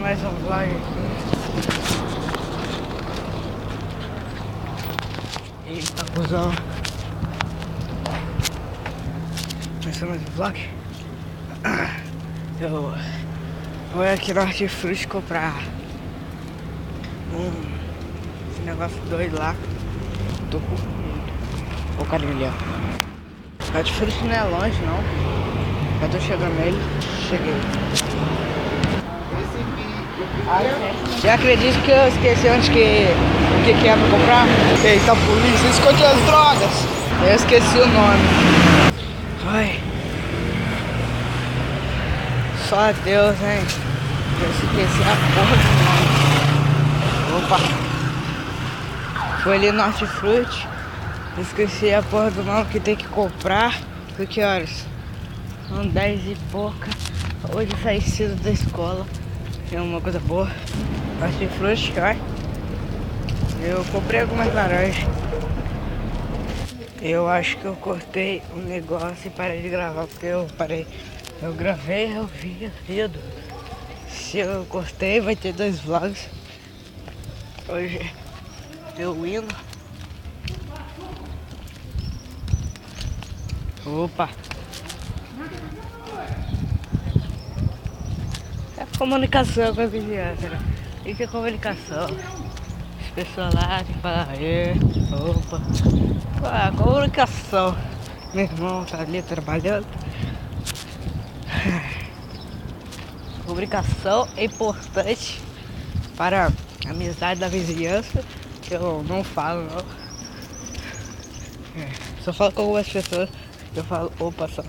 mais um vlog aqui. Eita, cuzão. Começando mais um vlog. Eu vou aqui no Hortifruti comprar esse negócio doido lá. Tô com medo. Ô, carinha ali, ó. Hortifruti não é longe, não. Já tô chegando nele. Cheguei. Já acredito que eu esqueci o que é pra comprar? Eita, polícia, esconde as drogas! Eu esqueci o nome. Ai. Só Deus, hein? Eu esqueci a porra do nome. Opa! Foi ali no Hortifruti. Esqueci a porra do nome que tem que comprar. Por que horas? São 10 e pouca. Hoje eu saí cedo da escola. É uma coisa boa. Hortifruti, ó. Eu comprei algumas laranjas. Eu acho que eu cortei um negócio e parei de gravar, porque eu parei. Eu gravei, eu vi vídeo. Se eu cortei, vai ter 2 vlogs. Hoje eu indo. Opa! É comunicação com a vizinhança, né? Isso é comunicação. As pessoas lá tem que falar, opa. Ah, comunicação. Meu irmão tá ali trabalhando. Comunicação é importante para a amizade da vizinhança. Eu não falo, não. Só falo com algumas pessoas. Eu falo, opa, só.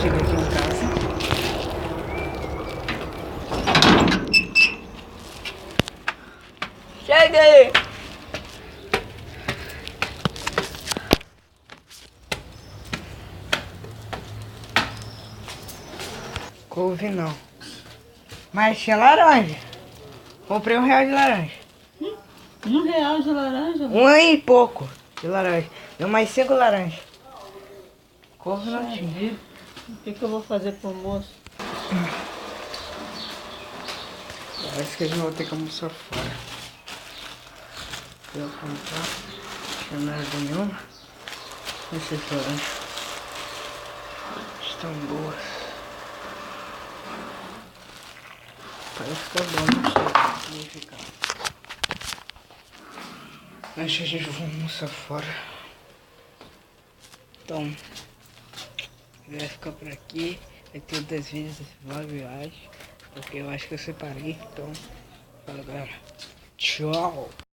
Cheguei aqui em casa. Cheguei! Couve não. Mas tinha laranja. Comprei R$1 de laranja. R$1 de laranja? Um e pouco de laranja. Deu mais 5 laranjas. Couve não tinha. O que eu vou fazer pro almoço? Parece que a gente vai ter que almoçar fora. Eu vou comprar. Não tinha nada nenhuma. Esses laranjas estão boas. Parece que é bom, não sei o que significa. Acho que a gente vai almoçar fora. Então, vai ficar por aqui. Vai ter 2 vídeos desse vlog, eu acho. Porque eu acho que eu separei. Então, fala galera. Tchau!